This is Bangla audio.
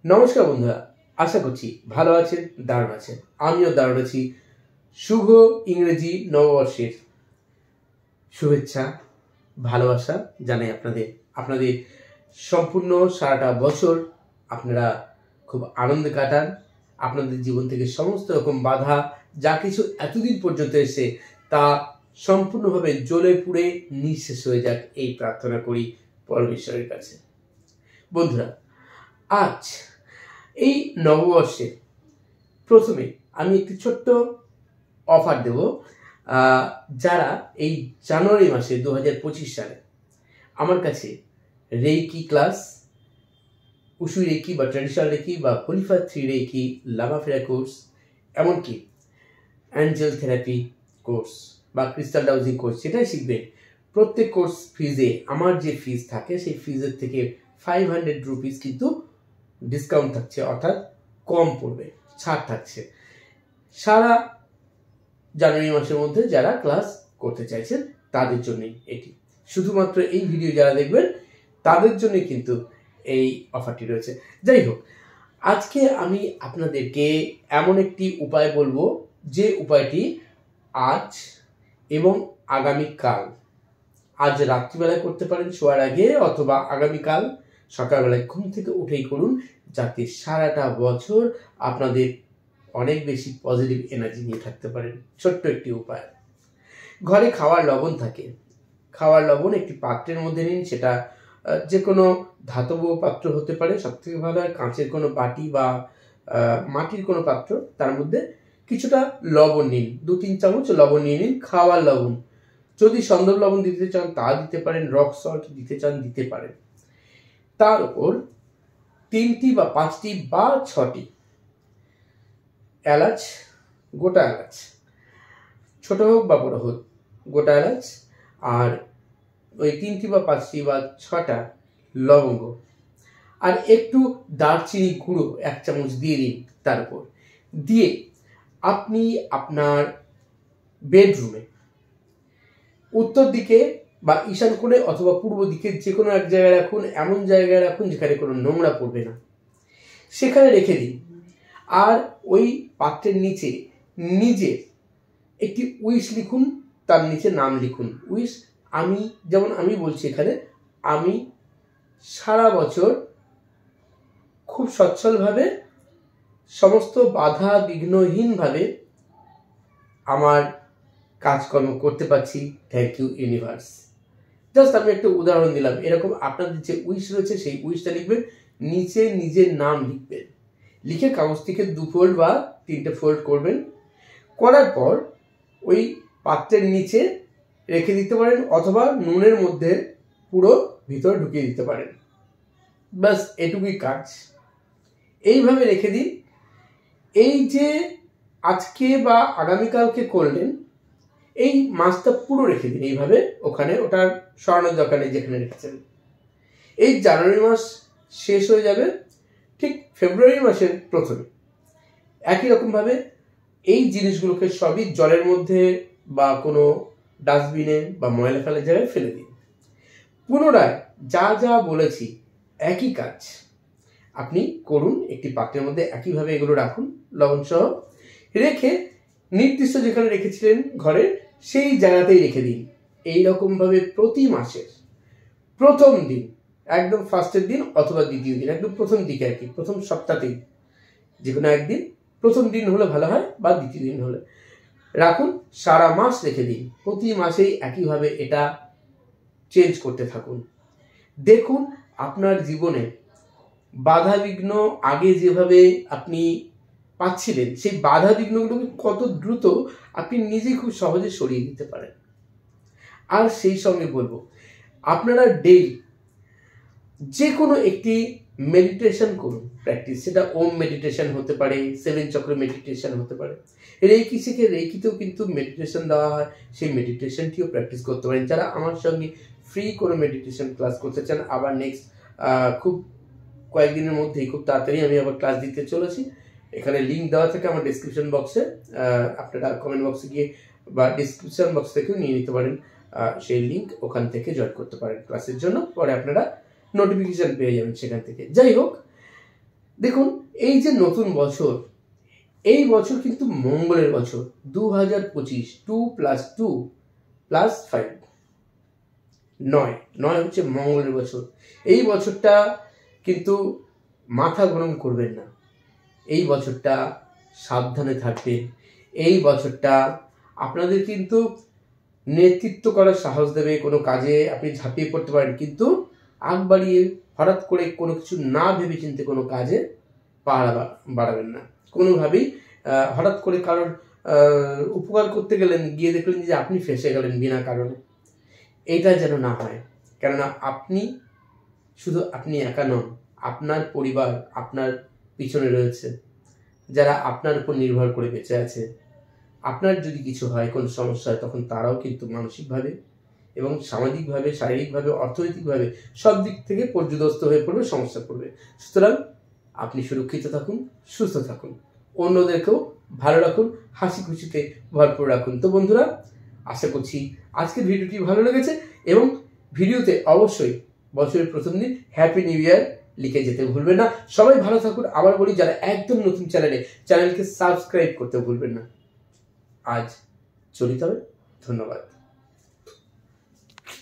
নমস্কার বন্ধুরা, আশা করছি ভালো আছেন, দারুণ আছেন। আমিও দারুণ আছি। শুভ ইংরেজি নববর্ষের শুভেচ্ছা, ভালোবাসা জানাই আপনাদের। আপনাদের সম্পূর্ণ সারাটা বছর আপনারা খুব আনন্দে কাটান। আপনাদের জীবন থেকে সমস্ত রকম বাধা যা কিছু এতদিন পর্যন্ত এসে তা সম্পূর্ণভাবে জ্বলে পুড়ে নিঃশেষ হয়ে যাক, এই প্রার্থনা করি পরমেশ্বরের কাছে। বন্ধুরা, আজ এই নববর্ষে প্রথমে আমি একটি ছোট্ট অফার দেব। যারা এই জানুয়ারি মাসে 2025 সালে আমার কাছে রেইকি ক্লাস, উসুই রেইকি বা ট্র্যাডিশনাল রেইকি বা হোলিফায়ার 3 রেইকি, লামাফেরা কোর্স, এমনকি অ্যাঞ্জেল থেরাপি কোর্স বা ক্রিস্টাল ডাউজিং কোর্স সেটাই শিখবেন। প্রত্যেক কোর্স ফিজে আমার যে ফিজ থাকে সেই ফিজের থেকে 500 রুপিস কিন্তু ডিসকাউন্ট থাকছে, অর্থাৎ কম পড়বে, ছাড় থাকছে সারা জানুয়ারি মাসের মধ্যে। যারা ক্লাস করতে চাইছেন তাদের জন্যই এটি, শুধুমাত্র এই ভিডিও যারা দেখবেন তাদের জন্যই কিন্তু এই অফারটি রয়েছে। যাই হোক, আজকে আমি আপনাদেরকে এমন একটি উপায় বলবো যে উপায়টি আজ এবং আগামীকাল, আজ রাত্রিবেলায় করতে পারেন শোয়ার আগে, অথবা আগামীকাল সকালবেলায় ঘুম থেকে উঠেই করুন, যাতে সারাটা বছর আপনাদের অনেক বেশি পজিটিভ এনার্জি নিয়ে থাকতে পারেন। ছোট্ট একটি উপায়। ঘরে খাওয়ার লবণ থাকে, খাওয়ার লবণ একটি পাত্রের মধ্যে নিন। সেটা যে কোনো ধাতব পাত্র হতে পারে, সব থেকে ভালো হয় কাঁচের কোনো বাটি বা মাটির কোনো পাত্র। তার মধ্যে কিছুটা লবণ নিন, 2-3 চামচ লবণ নিয়ে নিন, খাওয়ার লবণ। যদি সন্দক লবণ দিতে চান তা দিতে পারেন, রক সল্ট দিতে চান দিতে পারেন। তার উপর 3টি বা 5টি বা 6টি এলাচ, গোটা এলাচ, ছোট হোক বা বড় হোক, গোটা এলাচ, আর ওই 3টি বা 5টি বা 6টা লবঙ্গ, আর একটু দারচিনি গুঁড়ো 1 চামচ দিয়ে দিন। তার উপর দিয়ে আপনি আপনার বেডরুমে উত্তর দিকে বা ঈশান কোণে অথবা পূর্ব দিকে যে কোনো এক জায়গায় রাখুন। এমন জায়গায় রাখুন যেখানে কোনো নোংরা পড়বে না, সেখানে রেখে দিন। আর ওই পাত্রের নিচে নিজে একটি উইশ লিখুন, তার নিচে নাম লিখুন। উইশ, আমি বলছি এখানে, আমি সারা বছর খুব সচ্ছলভাবে, সমস্ত বাধা বিঘ্নহীনভাবে আমার কাজকর্ম করতে পারছি। Thank you universe. জাস্ট আমি একটা উদাহরণ দিলাম। এরকম আপনাদের যে উইশ রয়েছে সেই উইশটা লিখবেন, নিচে নিজের নাম লিখবেন। লিখে কাগজ থেকে 2 ফোল্ড বা 3টে ফোল্ড করবেন। করার পর ওই পাত্রের নিচে রেখে দিতে পারেন, অথবা নুনের মধ্যে পুরো ভিতরে ঢুকিয়ে দিতে পারেন। ব্যাস এটুকুই কাজ। এইভাবে রেখে দিন। এই যে আজকে বা আগামীকালকে করলেন, এই মাসটা পুরো রেখে দিন এইভাবে ওখানে, ওটার সরানোর দরকার নেই যেখানে রেখেছেন। এই জানুয়ারি মাস শেষ হয়ে যাবে, ঠিক ফেব্রুয়ারি মাসের প্রথমে একই রকমভাবে এই জিনিসগুলোকে সবই জলের মধ্যে বা কোনো ডাস্টবিনে বা ময়লা ফেলার জায়গায় ফেলে দিন। পুনরায় যা যা বলেছি একই কাজ আপনি করুন। একটি পাত্রের মধ্যে একইভাবে এগুলো রাখুন, লবণ সহ রেখে নির্দিষ্ট যেখানে রেখেছিলেন ঘরে সেই জায়গাতেই রেখে দিন। এইরকমভাবে প্রতি মাসের প্রথম দিন, একদম ফার্স্টের দিন অথবা দ্বিতীয় দিন, একদম প্রথম দিকে আর কি, প্রথম সপ্তাহতেই যে কোনো একদিন, প্রথম দিন হলে ভালো হয় বা দ্বিতীয় দিন হলে রাখুন। সারা মাস রেখে দিন। প্রতি মাসেই একইভাবে এটা চেঞ্জ করতে থাকুন। দেখুন আপনার জীবনে বাধা বিঘ্ন আগে যেভাবে আপনি পাচ্ছিলেন, সেই বাধা বিঘ্নগুলোকে কত দ্রুত আপনি নিজেই খুব সহজে সরিয়ে দিতে পারেন। আর সেই সঙ্গে বলবো, আপনারা ডেইলি যে কোনো একটি মেডিটেশন করুন, প্র্যাকটিস। সেটা ওম মেডিটেশন হতে পারে, 7 চক্র মেডিটেশন হতে পারে। রেইকি শিখে রেইকিতেও কিন্তু মেডিটেশন দেওয়া হয়, সেই মেডিটেশনটিও প্র্যাকটিস করতে পারেন। যারা আমার সঙ্গে ফ্রি কোনো মেডিটেশন ক্লাস করতে চান, আবার নেক্সট খুব কয়েকদিনের মধ্যেই, খুব তাড়াতাড়ি আমি আবার ক্লাস দিতে চলেছি। এখানে লিঙ্ক দেওয়া থাকে আমার ডিসক্রিপশন বক্সে, আপনারা কমেন্ট বক্সে গিয়ে বা ডিসক্রিপশন বক্স থেকেও নিয়ে নিতে পারেন সেই লিঙ্ক, ওখান থেকে জয়েন করতে পারেন ক্লাসের জন্য। পরে আপনারা নোটিফিকেশন পেয়ে যাবেন সেখান থেকে। যাই হোক, দেখুন, এই যে নতুন বছর, এই বছর কিন্তু মঙ্গলের বছর। 2025, 2+2+5, 9 হচ্ছে মঙ্গলের বছর। এই বছরটা কিন্তু মাথা গরম করবেন না, এই বছরটা সাবধানে থাকবেন। এই বছরটা আপনাদের কিন্তু নেতৃত্ব করার সাহস দেবে। কোনো কাজে আপনি ঝাঁপিয়ে পড়তে পারেন, কিন্তু আগ বাড়িয়ে হঠাৎ করে কোনো কিছু না ভেবে চিন্তে কোনো কাজে বাড়াবেন না। কোনোভাবেই হঠাৎ করে কারোর উপকার করতে গেলেন, গিয়ে দেখলেন যে আপনি ফেঁসে গেলেন বিনা কারণে। এইটা যেন না হয়, কেননা আপনি একা নন, আপনার পরিবার আপনার পিছনে রয়েছে, যারা আপনার উপর নির্ভর করে বেঁচে আছে। আপনার যদি কিছু হয়, কোনো সমস্যা হয়, তখন তারাও কিন্তু মানসিকভাবে এবং সামাজিকভাবে, শারীরিকভাবে, অর্থনৈতিকভাবে সব দিক থেকে পর্যদস্ত হয়ে পড়বে, সমস্যা পড়বে। সুতরাং আপনি সুরক্ষিত থাকুন, সুস্থ থাকুন, অন্যদেরকেও ভালো রাখুন, হাসি খুশিতে ভরপুর রাখুন। তো বন্ধুরা, আশা করছি আজকের ভিডিওটি ভালো লেগেছে এবং ভিডিওতে অবশ্যই বছরের প্রথম দিন হ্যাপি নিউ ইয়ার লিখে যেতে ভুলবেন না। সবাই ভালো থাকুন। আবার বলি, যারা একদম নতুন চ্যানেলকে সাবস্ক্রাইব করতে ভুলবেন না। আজ চলি তবে, ধন্যবাদ।